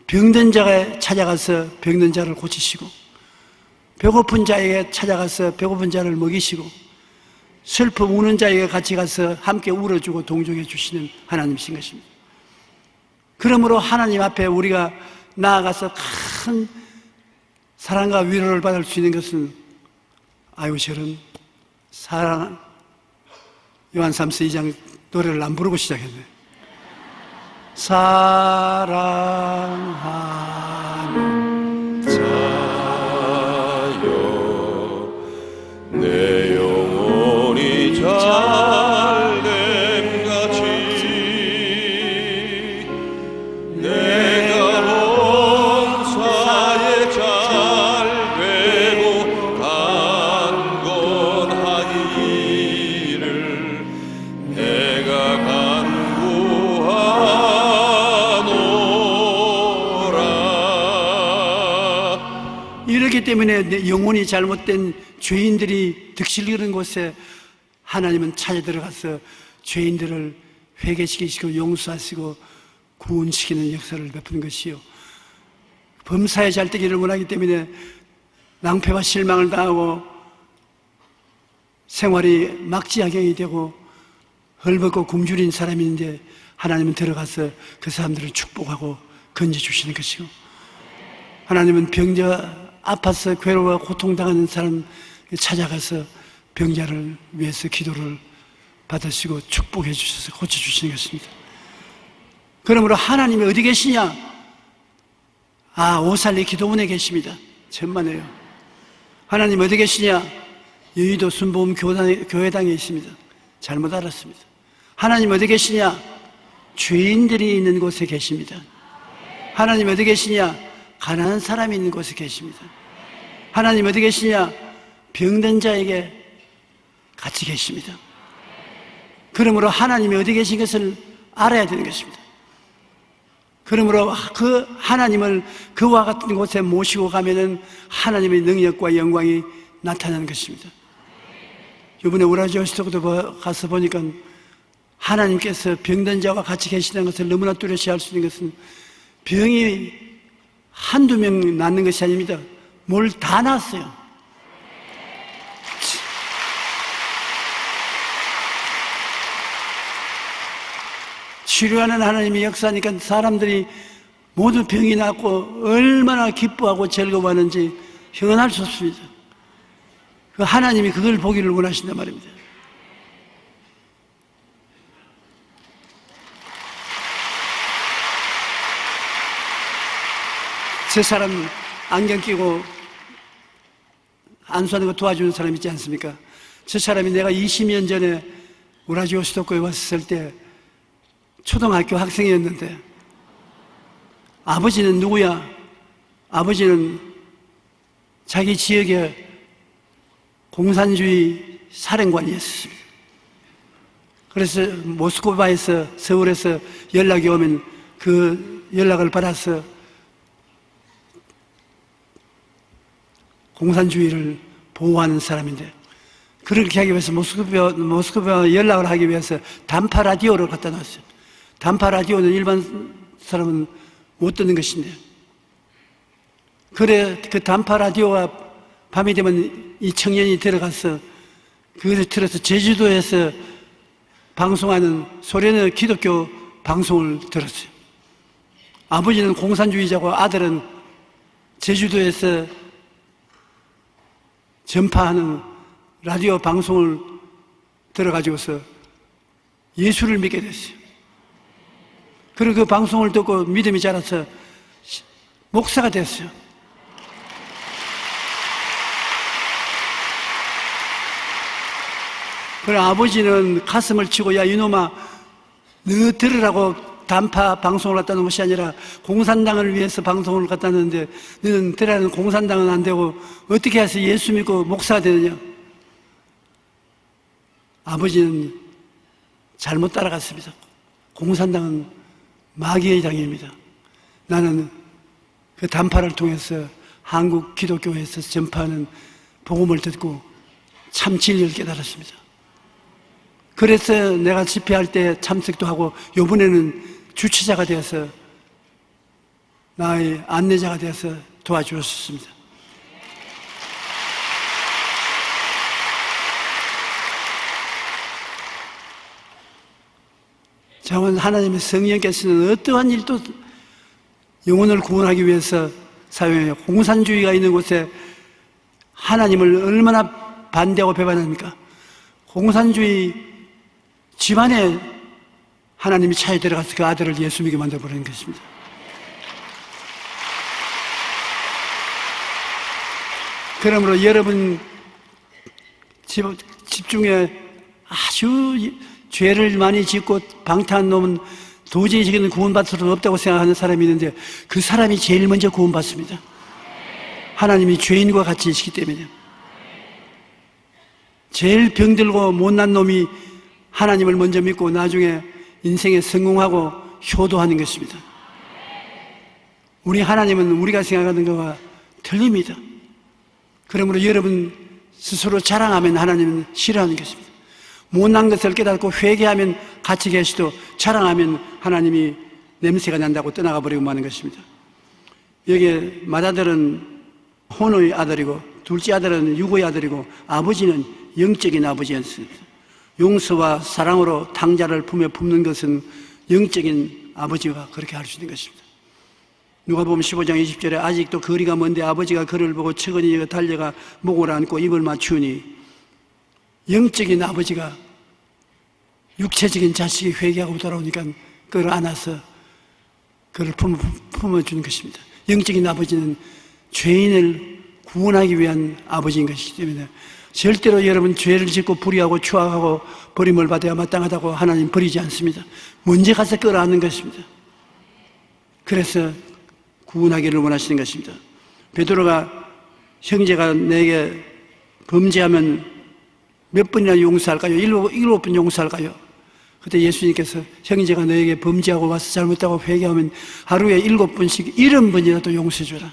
병든 자가 찾아가서 병든 자를 고치시고 배고픈 자에게 찾아가서 배고픈 자를 먹이시고 슬픔 우는 자에게 같이 가서 함께 울어주고 동정해 주시는 하나님이신 것입니다. 그러므로 하나님 앞에 우리가 나아가서 큰 사랑과 위로를 받을 수 있는 것은 아유 저런 사랑 요한 3서 2장 노래를 안 부르고 시작했네. 사랑하는 자여 내 영혼이 잘됨같이 내가 범사에 잘되고 강건하기를 내가 이렇기 때문에 내 영혼이 잘못된 죄인들이 득실거리는 곳에 하나님은 찾아 들어가서 죄인들을 회개시키시고 용서하시고 구원시키는 역사를 베푸는 것이요, 범사에 잘되기를 원하기 때문에 낭패와 실망을 당하고 생활이 막지야경이 되고 헐벗고 굶주린 사람인데 하나님은 들어가서 그 사람들을 축복하고 건져주시는 것이고 하나님은 병자, 아파서 괴로워 고통당하는 사람 찾아가서 병자를 위해서 기도를 받으시고 축복해 주셔서 고쳐주시는 것입니다. 그러므로 하나님이 어디 계시냐? 오살리 기도원에 계십니다. 천만에요. 하나님 어디 계시냐? 여의도 순복음 교회당에 있습니다. 잘못 알았습니다. 하나님 어디 계시냐? 죄인들이 있는 곳에 계십니다. 하나님 어디 계시냐? 가난한 사람이 있는 곳에 계십니다. 하나님 어디 계시냐? 병든 자에게 같이 계십니다. 그러므로 하나님이 어디 계신 것을 알아야 되는 것입니다. 그러므로 그 하나님을 그와 같은 곳에 모시고 가면은 하나님의 능력과 영광이 나타나는 것입니다. 이번에 우라지오스토크도 가서 보니까 하나님께서 병든 자와 같이 계시다는 것을 너무나 뚜렷이 알 수 있는 것은 병이 한두 명 낫는 것이 아닙니다. 뭘 다 낫어요. 치료하는 하나님의 역사니까 사람들이 모두 병이 낫고 얼마나 기뻐하고 즐거워하는지 형언할 수 없습니다. 그 하나님이 그걸 보기를 원하신단 말입니다. 저 사람 안경 끼고 안수하는 거 도와주는 사람 있지 않습니까? 저 사람이 내가 20년 전에 우라지오스토크에 왔을 때 초등학교 학생이었는데, 아버지는 누구야? 아버지는 자기 지역의 공산주의 사령관이었습니다. 그래서 모스크바에서, 서울에서 연락이 오면 그 연락을 받아서 공산주의를 보호하는 사람인데, 그렇게 하기 위해서 모스크바 연락을 하기 위해서 단파 라디오를 갖다 놨어요. 단파 라디오는 일반 사람은 못 듣는 것인데, 그래 그 단파 라디오가 밤이 되면 이 청년이 들어가서 그것을 틀어서 제주도에서 방송하는 소련의 기독교 방송을 들었어요. 아버지는 공산주의자고 아들은 제주도에서 전파하는 라디오 방송을 들어가지고서 예수를 믿게 됐어요. 그리고 그 방송을 듣고 믿음이 자라서 목사가 됐어요. 그래 아버지는 가슴을 치고, 야 이놈아, 너 들으라고 단파 방송을 갖다 놓은 것이 아니라 공산당을 위해서 방송을 갖다 놓는데 너는 들으라는 공산당은 안 되고 어떻게 해서 예수 믿고 목사가 되느냐? 아버지는 잘못 따라갔습니다. 공산당은 마귀의 당입니다. 나는 그 단파를 통해서 한국 기독교에서 전파하는 복음을 듣고 참 진리를 깨달았습니다. 그래서 내가 집회할 때 참석도 하고, 이번에는 주치자가 되어서 나의 안내자가 되어서 도와주었습니다. 자원 하나님의 성령께서는 어떠한 일도 영혼을 구원하기 위해서 사용해요. 공산주의가 있는 곳에 하나님을 얼마나 반대하고 배반합니까? 공산주의 집안에 하나님이 차에 들어가서 그 아들을 예수 믿게 만들어버리는 것입니다. 그러므로 여러분 집중에 아주 죄를 많이 짓고 방탕한 놈은 도저히 지금 구원받을 수 없다고 생각하는 사람이 있는데, 그 사람이 제일 먼저 구원받습니다. 하나님이 죄인과 같이 계시기 때문에. 제일 병들고 못난 놈이 하나님을 먼저 믿고 나중에 인생에 성공하고 효도하는 것입니다. 우리 하나님은 우리가 생각하는 것과 틀립니다. 그러므로 여러분 스스로 자랑하면 하나님은 싫어하는 것입니다. 못난 것을 깨닫고 회개하면 같이 계시도, 자랑하면 하나님이 냄새가 난다고 떠나가 버리고 마는 것입니다. 여기에 맏아들은 혼의 아들이고 둘째 아들은 육의 아들이고 아버지는 영적인 아버지였습니다. 용서와 사랑으로 탕자를 품에 품는 것은 영적인 아버지가 그렇게 할 수 있는 것입니다. 누가복음 15장 20절에 아직도 거리가 먼데 아버지가 그를 보고 측은히 달려가 목을 안고 입을 맞추니, 영적인 아버지가 육체적인 자식이 회개하고 돌아오니까 그를 안아서 그를 품어주는 것입니다. 영적인 아버지는 죄인을 구원하기 위한 아버지인 것이기 때문에 절대로 여러분 죄를 짓고 불의하고 추악하고 버림을 받아야 마땅하다고 하나님 버리지 않습니다. 먼저 가서 끌어안는 것입니다. 그래서 구원하기를 원하시는 것입니다. 베드로가 형제가 내게 범죄하면 몇 번이나 용서할까요? 일곱 번 용서할까요? 그때 예수님께서 형제가 너에게 범죄하고 와서 잘못하고 회개하면 하루에 7번씩 70번이라도 용서해줘라.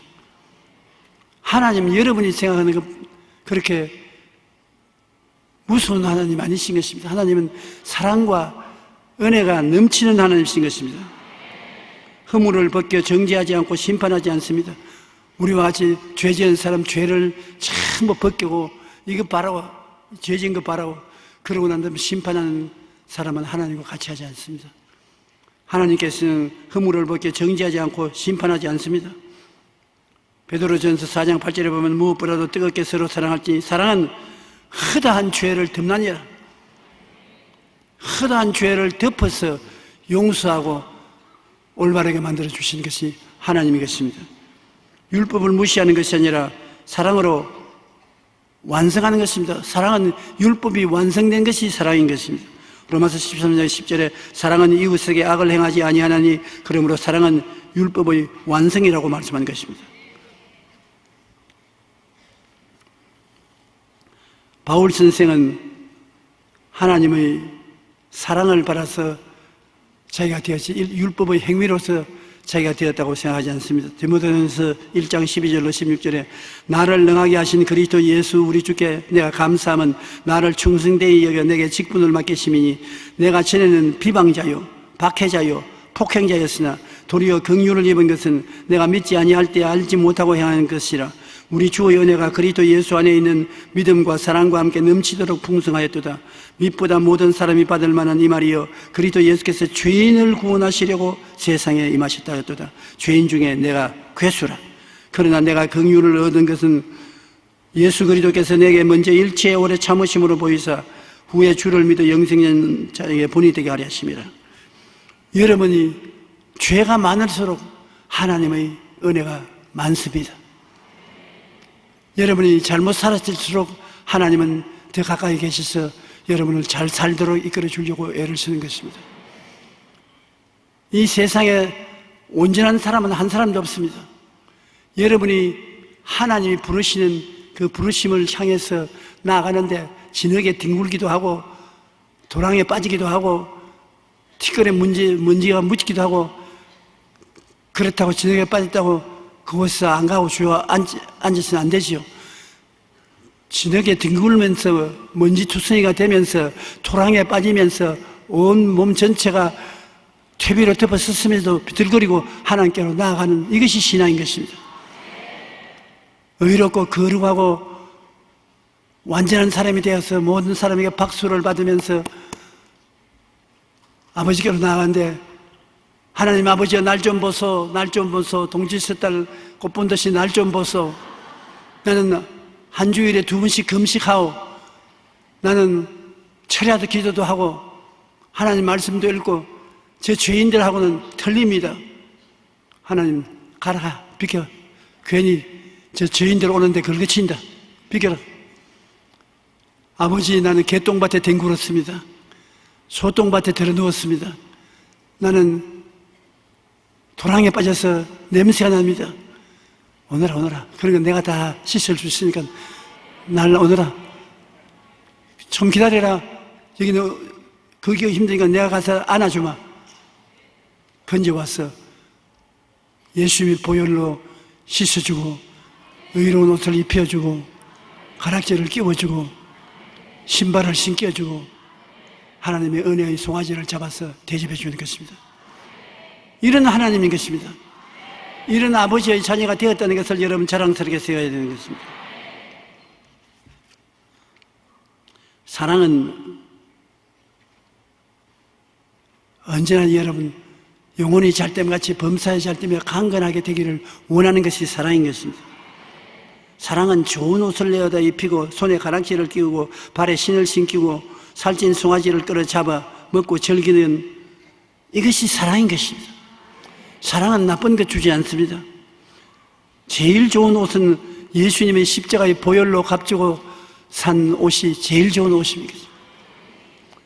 하나님, 여러분이 생각하는 것 그렇게 무서운 하나님 아니신 것입니다. 하나님은 사랑과 은혜가 넘치는 하나님이신 것입니다. 허물을 벗겨 정죄하지 않고 심판하지 않습니다. 우리와 같이 죄 지은 사람 죄를 전부 벗기고 이거 바라고 죄 지은 거 바라고 그러고 난 다음에 심판하는 사람은 하나님과 같이 하지 않습니다. 하나님께서는 허물을 벗겨 정죄하지 않고 심판하지 않습니다. 베드로전서 4장 8절에 보면 무엇보다도 뜨겁게 서로 사랑할지 사랑은 허다한 죄를 덮나니라. 허다한 죄를 덮어서 용서하고 올바르게 만들어 주시는 것이 하나님인 것입니다. 율법을 무시하는 것이 아니라 사랑으로 완성하는 것입니다. 사랑은 율법이 완성된 것이 사랑인 것입니다. 로마서 13장 10절에 사랑은 이웃에게 악을 행하지 아니하나니 그러므로 사랑은 율법의 완성이라고 말씀한 것입니다. 바울 선생은 하나님의 사랑을 받아서 자기가 되었지 율법의 행위로서 자기가 되었다고 생각하지 않습니다. 디모데전서 1장 12절로 16절에 나를 능하게 하신 그리스도 예수 우리 주께 내가 감사함은 나를 충성되이 여겨 내게 직분을 맡기심이니 내가 전에는 비방자요 박해자요 폭행자였으나 도리어 긍휼을 입은 것은 내가 믿지 아니할 때 알지 못하고 행하는 것이라. 우리 주의 은혜가 그리스도 예수 안에 있는 믿음과 사랑과 함께 넘치도록 풍성하였도다. 빛보다 모든 사람이 받을 만한 이 말이여 그리스도 예수께서 죄인을 구원하시려고 세상에 임하셨다 하였도다. 죄인 중에 내가 괴수라. 그러나 내가 긍휼을 얻은 것은 예수 그리스도께서 내게 먼저 일체의 오래 참으심으로 보이사 후에 주를 믿어 영생된 자에게 본이 되게 하려 하심이라. 여러분이 죄가 많을수록 하나님의 은혜가 많습니다. 여러분이 잘못 살았을수록 하나님은 더 가까이 계셔서 여러분을 잘 살도록 이끌어 주려고 애를 쓰는 것입니다. 이 세상에 온전한 사람은 한 사람도 없습니다. 여러분이 하나님이 부르시는 그 부르심을 향해서 나아가는데 진흙에 뒹굴기도 하고 도랑에 빠지기도 하고 티끌에 먼지가 묻기도 하고 그렇다고 진흙에 빠졌다고 그곳에서 안 가고 주어 앉아서는 안 되지요. 진흙에 뒹굴면서 먼지투성이가 되면서 토랑에 빠지면서 온 몸 전체가 퇴비로 덮어 섰으면서도 비틀거리고 하나님께로 나아가는 이것이 신앙인 것입니다. 의롭고 거룩하고 완전한 사람이 되어서 모든 사람에게 박수를 받으면서 아버지께로 나아가는데 하나님 아버지여 날 좀 보소 날 좀 보소 동지set달 꽃본 듯이 날 좀 보소. 나는 한 주일에 2번씩 금식하고 나는 철야도 기도도 하고 하나님 말씀도 읽고 제 죄인들하고는 틀립니다. 하나님 가라 비켜. 괜히 저 죄인들 오는데 긁어친다. 비켜라. 아버지 나는 개똥밭에 뒹굴었습니다. 소똥밭에 들어 누웠습니다. 나는 도랑에 빠져서 냄새가 납니다. 오너라. 그러니까 내가 다 씻을 수 있으니까 날 오너라. 좀 기다려라. 여기는 거기가 힘드니까 내가 가서 안아주마. 건져왔어. 예수님의 보혈로 씻어주고 의로운 옷을 입혀주고 가락지를 끼워주고 신발을 신겨주고 하나님의 은혜의 송아지를 잡아서 대접해 주는 것입니다. 이런 하나님인 것입니다. 이런 아버지의 자녀가 되었다는 것을 여러분 자랑스럽게 세워야 되는 것입니다. 사랑은 언제나 여러분 영혼이 잘됨같이 범사에 잘되며 강건하게 되기를 원하는 것이 사랑인 것입니다. 사랑은 좋은 옷을 내어다 입히고 손에 가락지를 끼우고 발에 신을 신기고 살찐 송아지를 끌어잡아 먹고 즐기는 이것이 사랑인 것입니다. 사랑은 나쁜 것 주지 않습니다. 제일 좋은 옷은 예수님의 십자가의 보혈로 값주고 산 옷이 제일 좋은 옷입니다.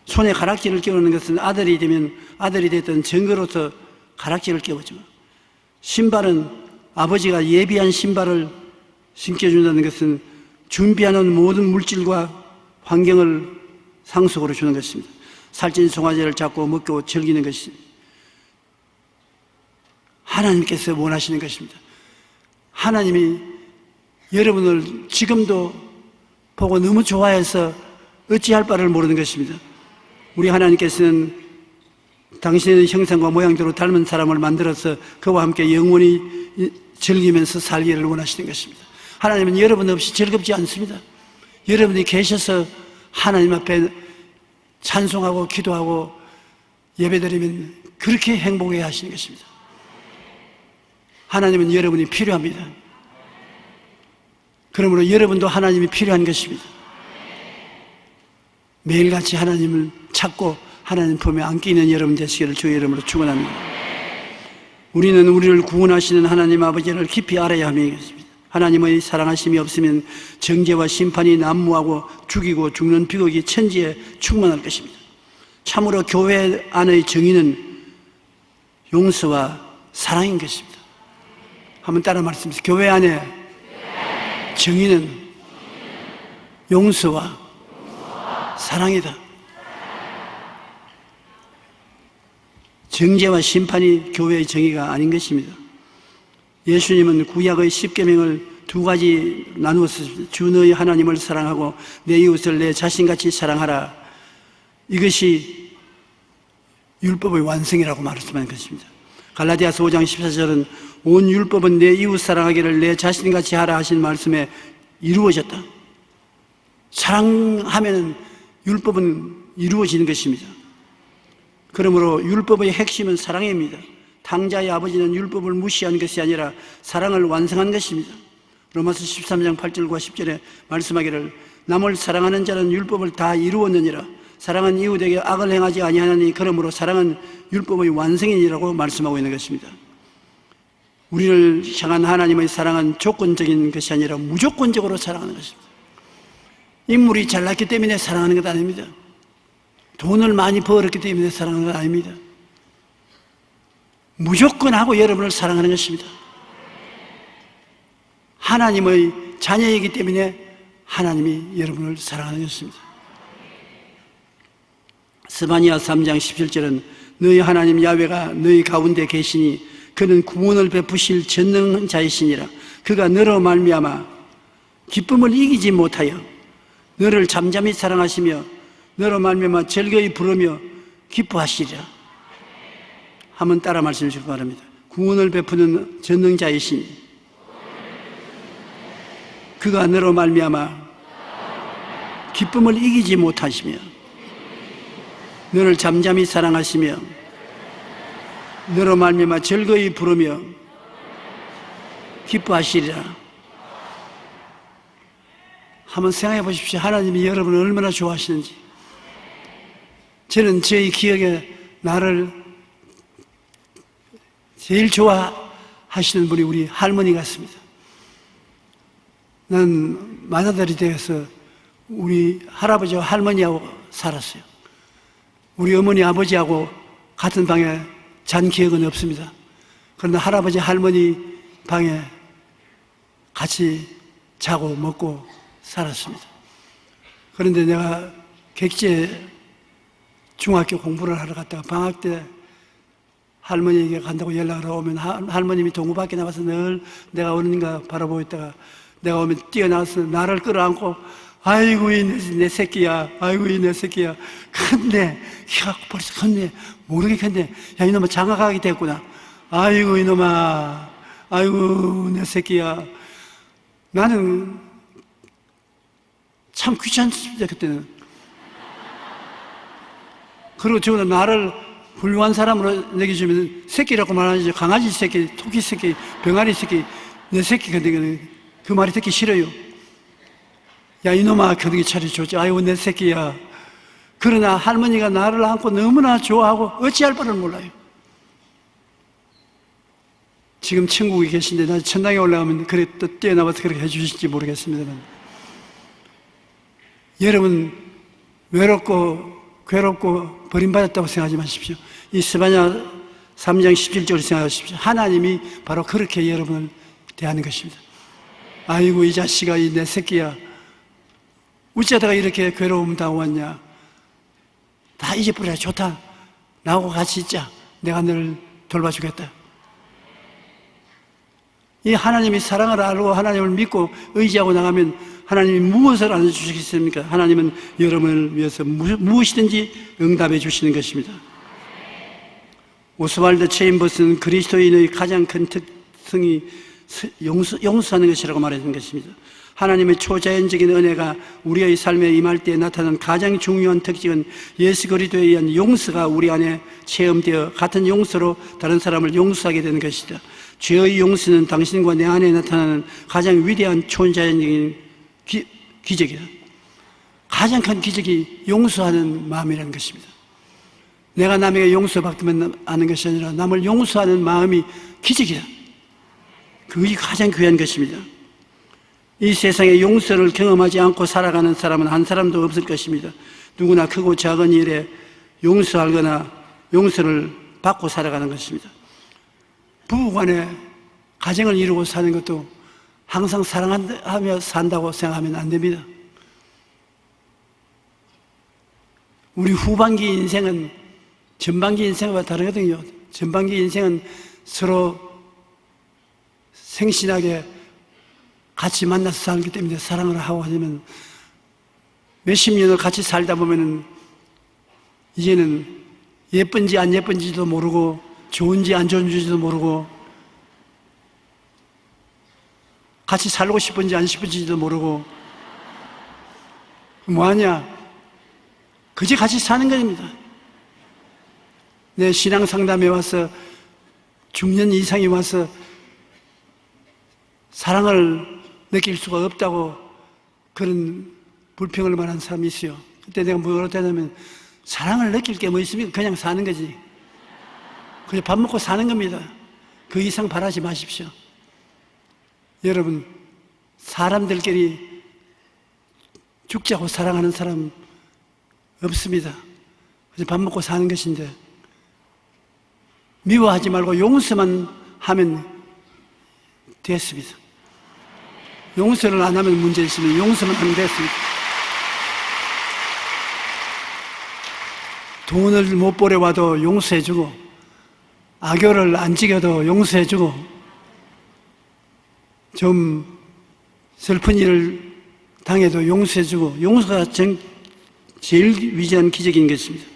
손에 가락지를 끼우는 것은 아들이 되면 아들이 됐던 증거로서 가락지를 끼우죠. 신발은 아버지가 예비한 신발을 신겨준다는 것은 준비하는 모든 물질과 환경을 상속으로 주는 것입니다. 살찐 송아지를 잡고 먹고 즐기는 것이 하나님께서 원하시는 것입니다. 하나님이 여러분을 지금도 보고 너무 좋아해서 어찌할 바를 모르는 것입니다. 우리 하나님께서는 당신의 형상과 모양대로 닮은 사람을 만들어서 그와 함께 영원히 즐기면서 살기를 원하시는 것입니다. 하나님은 여러분 없이 즐겁지 않습니다. 여러분이 계셔서 하나님 앞에 찬송하고 기도하고 예배드리면 그렇게 행복해 하시는 것입니다. 하나님은 여러분이 필요합니다. 그러므로 여러분도 하나님이 필요한 것입니다. 매일같이 하나님을 찾고 하나님 품에 안기 있는 여러분 되시기를 주의 이름으로 축원합니다. 우리는 우리를 구원하시는 하나님 아버지를 깊이 알아야 합니다. 하나님의 사랑하심이 없으면 정죄와 심판이 난무하고 죽이고 죽는 비극이 천지에 충만할 것입니다. 참으로 교회 안의 정의는 용서와 사랑인 것입니다. 한번 따라 말씀하세요. 교회 안에 정의는 용서와 사랑이다. 정죄와 심판이 교회의 정의가 아닌 것입니다. 예수님은 구약의 10계명을 두 가지 나누었습니다. 주 너희 하나님을 사랑하고 내 이웃을 내 자신같이 사랑하라. 이것이 율법의 완성이라고 말씀하는 것입니다. 갈라디아서 5장 14절은 온 율법은 내 이웃 사랑하기를 내 자신같이 하라 하신 말씀에 이루어졌다. 사랑하면 율법은 이루어지는 것입니다. 그러므로 율법의 핵심은 사랑입니다. 탕자의 아버지는 율법을 무시한 것이 아니라 사랑을 완성한 것입니다. 로마서 13장 8절과 10절에 말씀하기를 남을 사랑하는 자는 율법을 다 이루었느니라. 사랑은 이웃에게 악을 행하지 아니하나니 그러므로 사랑은 율법의 완성이니라고 말씀하고 있는 것입니다. 우리를 향한 하나님의 사랑은 조건적인 것이 아니라 무조건적으로 사랑하는 것입니다. 인물이 잘났기 때문에 사랑하는 것 아닙니다. 돈을 많이 벌었기 때문에 사랑하는 것 아닙니다. 무조건 하고 여러분을 사랑하는 것입니다. 하나님의 자녀이기 때문에 하나님이 여러분을 사랑하는 것입니다. 스바냐 3장 17절은 너희 하나님 야훼가 너희 가운데 계시니 그는 구원을 베푸실 전능한 자이시니라. 그가 너로 말미암아 기쁨을 이기지 못하여 너를 잠잠히 사랑하시며 너로 말미암아 즐거이 부르며 기뻐하시리라. 한번 따라 말씀해 주시기 바랍니다. 구원을 베푸는 전능자이시니 그가 너로 말미암아 기쁨을 이기지 못하시며 너를 잠잠히 사랑하시며 너로 말미암아 즐거이 부르며 기뻐하시리라. 한번 생각해 보십시오. 하나님이 여러분을 얼마나 좋아하시는지. 저는 저희 기억에 나를 제일 좋아하시는 분이 우리 할머니 같습니다. 난 맏아들이 되어서 우리 할아버지와 할머니하고 살았어요. 우리 어머니 아버지하고 같은 방에 잔 기억은 없습니다. 그러나 할아버지 할머니 방에 같이 자고 먹고 살았습니다. 그런데 내가 객지에 중학교 공부를 하러 갔다가 방학 때 할머니에게 간다고 연락을 오면 할머님이 동구 밖에 나가서 늘 내가 오는가 바라보고 있다가 내가 오면 뛰어나와서 나를 끌어안고 아이고 이 내 새끼야, 아이고 이 내 새끼야, 컸네, 키가 벌써 컸네, 모르게 컸네, 야 이놈아 장가가게 됐구나, 아이고 이놈아, 아이고 내 새끼야. 나는 참 귀찮습니다 그때는. 그리고 저는 나를 훌륭한 사람으로 내겨주면 새끼라고 말하지. 강아지 새끼, 토끼 새끼, 병아리 새끼, 내 새끼 그 말이 듣기 싫어요. 야 이놈아 거기 차려줬지. 아이고 내 새끼야. 그러나 할머니가 나를 안고 너무나 좋아하고 어찌할 바를 몰라요. 지금 천국에 계신데 나 천당에 올라가면 그래 또 뛰어나와서 그렇게 해주실지 모르겠습니다만, 여러분 외롭고 괴롭고 버림받았다고 생각하지 마십시오. 이 스바냐 3장 17절을 생각하십시오. 하나님이 바로 그렇게 여러분을 대하는 것입니다. 아이고 이 자식아, 이 내 새끼야, 어쩌다가 이렇게 괴로움 당왔냐. 다 잊어버려야 좋다. 나하고 같이 있자. 내가 너를 돌봐주겠다. 이 하나님이 사랑을 알고 하나님을 믿고 의지하고 나가면 하나님이 무엇을 안 해주시겠습니까? 하나님은 여러분을 위해서 무엇이든지 응답해 주시는 것입니다. 오스왈드 체인버스는 그리스도인의 가장 큰 특성이 용서하는 것이라고 말했던 것입니다. 하나님의 초자연적인 은혜가 우리의 삶에 임할 때 나타나는 가장 중요한 특징은 예수 그리스도에 의한 용서가 우리 안에 체험되어 같은 용서로 다른 사람을 용서하게 되는 것이다. 죄의 용서는 당신과 내 안에 나타나는 가장 위대한 초자연적인 기적이다. 가장 큰 기적이 용서하는 마음이라는 것입니다. 내가 남에게 용서받기만 하는 것이 아니라 남을 용서하는 마음이 기적이다. 그것이 가장 귀한 것입니다. 이 세상에 용서를 경험하지 않고 살아가는 사람은 한 사람도 없을 것입니다. 누구나 크고 작은 일에 용서하거나 용서를 받고 살아가는 것입니다. 부부간에 가정을 이루고 사는 것도 항상 사랑하며 산다고 생각하면 안 됩니다. 우리 후반기 인생은 전반기 인생과 다르거든요. 전반기 인생은 서로 생신하게 같이 만나서 살기 때문에 사랑을 하고 하면 몇십 년을 같이 살다 보면은 이제는 예쁜지 안 예쁜지도 모르고 좋은지 안 좋은지도 모르고 같이 살고 싶은지 안 싶은지도 모르고 뭐하냐? 그저 같이 사는 겁니다. 내 신앙 상담에 와서 중년 이상이 와서 사랑을 느낄 수가 없다고 그런 불평을 말하는 사람이 있어요. 그때 내가 뭐라고 대답하면 사랑을 느낄 게 뭐 있습니까? 그냥 사는 거지. 그냥 밥 먹고 사는 겁니다. 그 이상 바라지 마십시오. 여러분, 사람들끼리 죽자고 사랑하는 사람 없습니다. 그냥 밥 먹고 사는 것인데 미워하지 말고 용서만 하면 됐습니다. 용서를 안 하면 문제 있으면 용서만 하면 됐습니다. 돈을 못 벌어와도 용서해주고 악교를 안 지겨도 용서해주고 좀 슬픈 일을 당해도 용서해주고 용서가 제일 위대한 기적인 것입니다.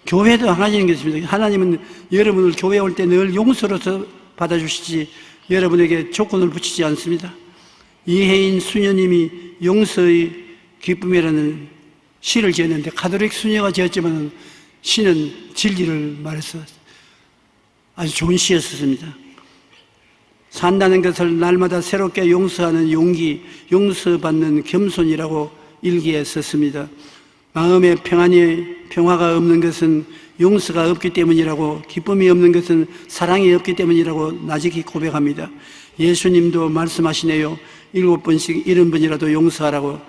교회도 하나님 것입니다. 하나님은 여러분을 교회에 올 때 늘 용서로서 받아주시지 여러분에게 조건을 붙이지 않습니다. 이혜인 수녀님이 용서의 기쁨이라는 시를 지었는데 가톨릭 수녀가 지었지만 시는 진리를 말해서 아주 좋은 시였습니다. 산다는 것을 날마다 새롭게 용서하는 용기, 용서받는 겸손이라고 일기에 썼습니다. 마음에 평화가 없는 것은 용서가 없기 때문이라고, 기쁨이 없는 것은 사랑이 없기 때문이라고 나직히 고백합니다. 예수님도 말씀하시네요. 7번씩 70번이라도 용서하라고.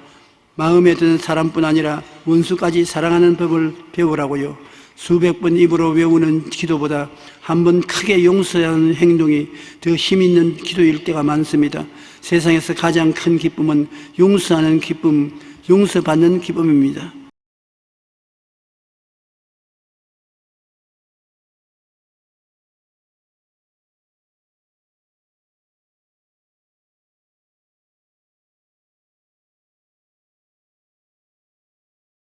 마음에 드는 사람뿐 아니라 원수까지 사랑하는 법을 배우라고요. 수백 번 입으로 외우는 기도보다 한 번 크게 용서하는 행동이 더 힘있는 기도일 때가 많습니다. 세상에서 가장 큰 기쁨은 용서하는 기쁨, 용서받는 기쁨입니다.